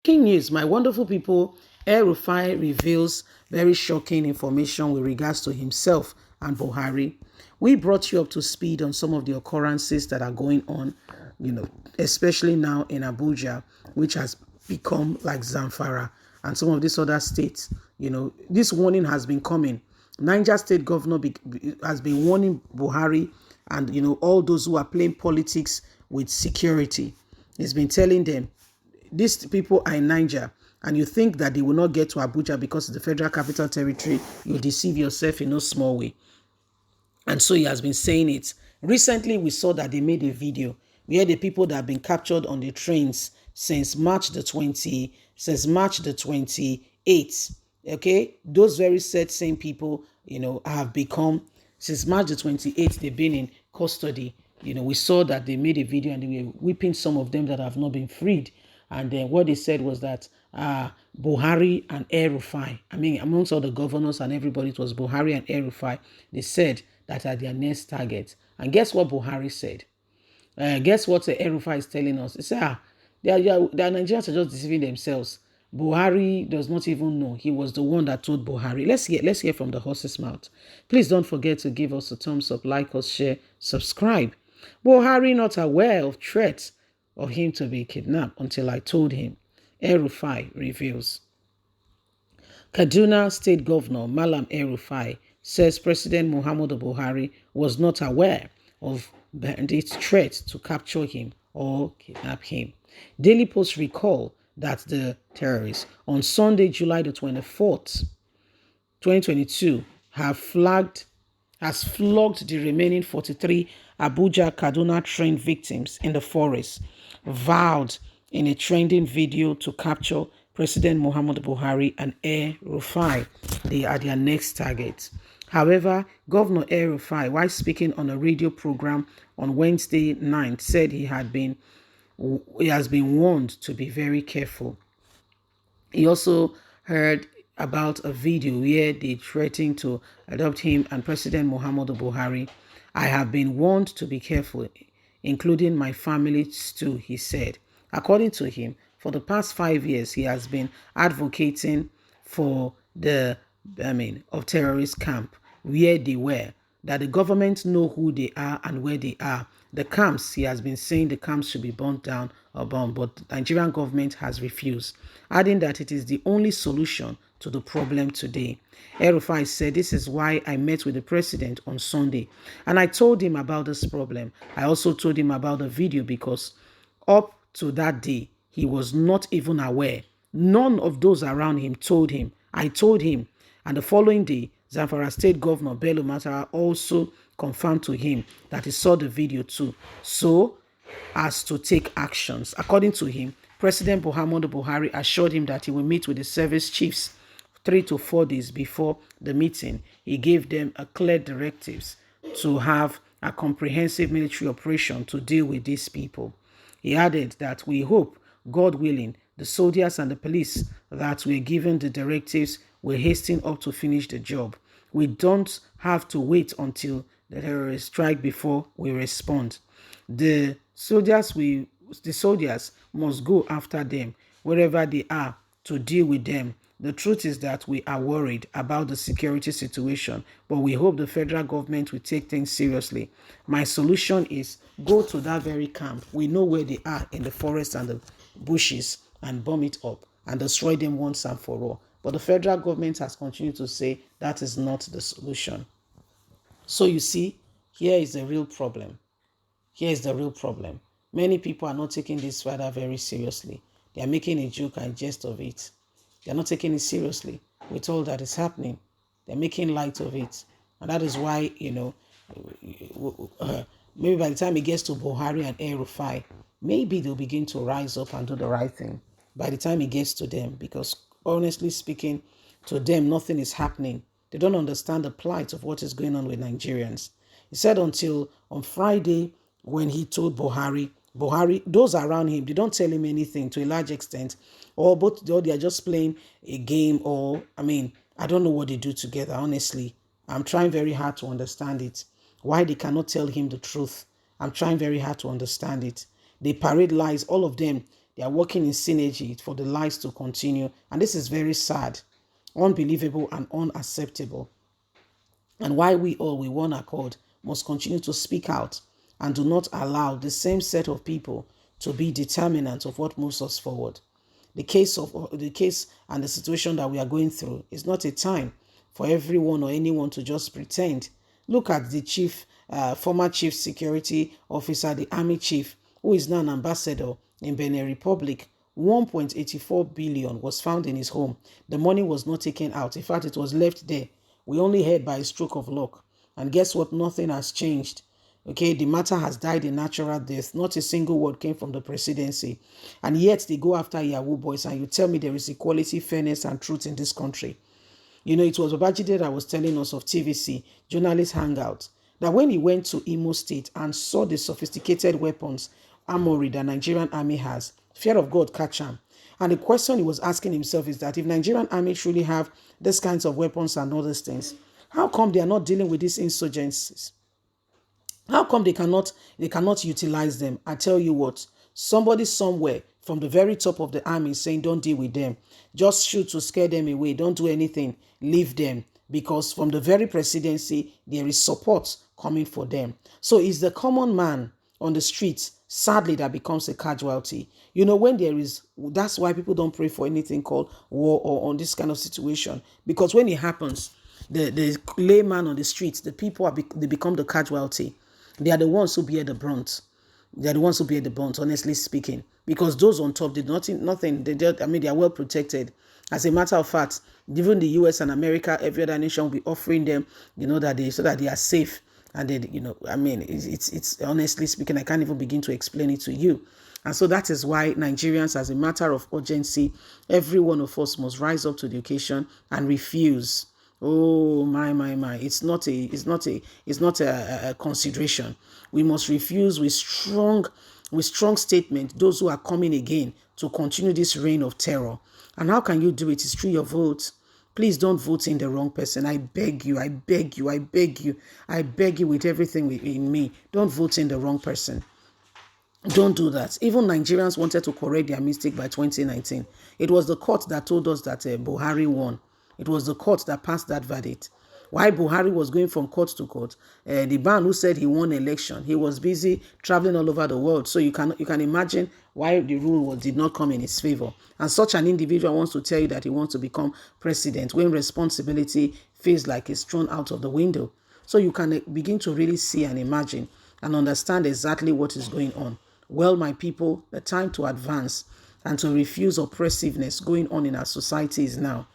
King news, my wonderful people, El-Rufai reveals very shocking information with regards to himself and Buhari. We brought you up to speed on some of the occurrences that are going on, especially now in Abuja, which has become like Zamfara and some of these other states. This warning has been coming. Niger State Governor has been warning Buhari and, all those who are playing politics with security. He's been telling them, these people are in Niger and you think that they will not get to Abuja because it's the Federal Capital Territory, you deceive yourself in no small way. And so he has been saying it. Recently, we saw that they made a video where the people that have been captured on the trains since March the 28th, okay, those very same people, have become, since March the 28th, they've been in custody. We saw that they made a video and they were whipping some of them that have not been freed. And then what they said was that Buhari and El-Rufai, amongst all the governors and everybody, it was Buhari and El-Rufai, they said that are their next target. And guess what Buhari said? Guess what El-Rufai is telling us? He said, the Nigerians are just deceiving themselves. Buhari does not even know. He was the one that told Buhari. Let's hear from the horse's mouth. Please don't forget to give us a thumbs up, like us, share, subscribe. Buhari not aware of threats of him to be kidnapped until I told him. El-Rufai reveals. Kaduna State Governor Malam El-Rufai says President Muhammadu Buhari was not aware of bandits' threat to capture him or kidnap him. Daily Post recall that the terrorists on Sunday, July the 24th, 2022, has flogged the remaining 43 Abuja-Kaduna train victims in the forest, vowed in a trending video to capture President Muhammadu Buhari and El-Rufai. They are their next target. However, Governor El-Rufai, while speaking on a radio program on Wednesday night, said he has been warned to be very careful. He also heard about a video where they threatened to adopt him and President Muhammadu Buhari. I have been warned to be careful, including my family too, he said. According to him, for the past 5 years, he has been advocating for the of terrorist camp where they were, that the government know who they are and where they are. The camps, he has been saying the camps should be burnt down or bombed, but the Nigerian government has refused, adding that it is the only solution to the problem today. El-Rufai said, this is why I met with the president on Sunday and I told him about this problem. I also told him about the video because up to that day, he was not even aware. None of those around him told him. I told him. And the following day, Zamfara State Governor Bello Matara also confirmed to him that he saw the video too, so as to take actions. According to him, President Muhammadu Buhari assured him that he will meet with the service chiefs 3 to 4 days before the meeting. He gave them a clear directives to have a comprehensive military operation to deal with these people. He added that we hope, God willing, the soldiers and the police that were given the directives will hasten up to finish the job. We don't have to wait until the terrorists strike before we respond. The soldiers must go after them wherever they are to deal with them. The truth is that we are worried about the security situation, but we hope the federal government will take things seriously. My solution is go to that very camp. We know where they are in the forest and the bushes, and bomb it up and destroy them once and for all. But the federal government has continued to say that is not the solution. So you see, here is the real problem. Here is the real problem. Many people are not taking this matter very seriously. They are making a joke and jest of it. They are not taking it seriously with all that is happening. They're making light of it. And that is why, maybe by the time it gets to Buhari and El-Rufai, maybe they'll begin to rise up and do the right thing by the time it gets to them. Because honestly speaking, to them, nothing is happening. They don't understand the plight of what is going on with Nigerians. He said until on Friday, when he told Buhari, those around him, they don't tell him anything to a large extent, or they are just playing a game, or, I don't know what they do together, honestly. I'm trying very hard to understand it. Why they cannot tell him the truth. I'm trying very hard to understand it. They parade lies, all of them. They are working in synergy for the lies to continue. And this is very sad, unbelievable, and unacceptable. And why we all, with one accord, must continue to speak out and do not allow the same set of people to be determinants of what moves us forward. The case and the situation that we are going through is not a time for everyone or anyone to just pretend. Look at the former chief security officer, the army chief, who is now an ambassador in Benin Republic. 1.84 billion was found in his home. The money was not taken out. In fact, it was left there. We only heard by a stroke of luck. And guess what? Nothing has changed. Okay, the matter has died a natural death. Not a single word came from the presidency. And yet they go after Yahoo boys, and you tell me there is equality, fairness, and truth in this country. You know, it was Babajide that was telling us of TVC, Journalist Hangout, that when he went to Imo State and saw the sophisticated weapons, armory that Nigerian army has, fear of God catch him. And the question he was asking himself is that if Nigerian army truly have these kinds of weapons and all these things, how come they are not dealing with these insurgencies? How come they cannot utilize them? I tell you what, somebody somewhere from the very top of the army is saying, don't deal with them. Just shoot to scare them away. Don't do anything. Leave them. Because from the very presidency, there is support coming for them. So it's the common man on the streets, sadly, that becomes a casualty. You know, when there is, that's why people don't pray for anything called war or on this kind of situation. Because when it happens, the layman on the streets, the people, they become the casualty. They are the ones who bear the brunt. They are the ones who bear the brunt, honestly speaking. Because those on top did nothing. They are well protected. As a matter of fact, even the US and America, every other nation will be offering them, so that they are safe. And then, it's honestly speaking, I can't even begin to explain it to you. And so that is why Nigerians, as a matter of urgency, every one of us must rise up to the occasion and refuse. Oh my! It's not a consideration. We must refuse with strong statement those who are coming again to continue this reign of terror. And how can you do it? It's through your vote. Please don't vote in the wrong person. I beg you. I beg you. I beg you. I beg you with everything in me. Don't vote in the wrong person. Don't do that. Even Nigerians wanted to correct their mistake by 2019. It was the court that told us that Buhari won. It was the court that passed that verdict. While Buhari was going from court to court, the man who said he won election, he was busy traveling all over the world. So you can imagine why the rule did not come in his favor. And such an individual wants to tell you that he wants to become president when responsibility feels like it's thrown out of the window. So you can begin to really see and imagine and understand exactly what is going on. Well, my people, the time to advance and to refuse oppressiveness going on in our society is now.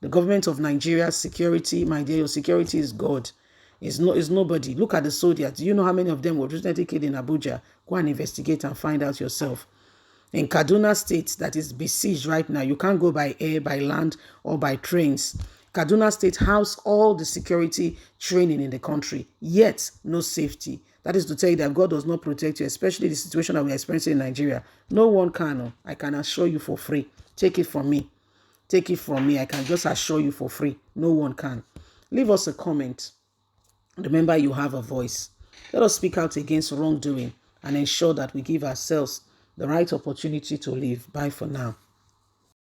The government of Nigeria's security, my dear, your security is God. Is nobody. Look at the soldiers. Do you know how many of them were recently killed in Abuja? Go and investigate and find out yourself. In Kaduna State, that is besieged right now, you can't go by air, by land, or by trains. Kaduna State house all the security training in the country, yet no safety. That is to tell you that God does not protect you, especially the situation that we're experiencing in Nigeria. No one can. I can assure you for free. Take it from me. Take it from me. I can just assure you for free. No one can. Leave us a comment. Remember, you have a voice. Let us speak out against wrongdoing and ensure that we give ourselves the right opportunity to live. Bye for now.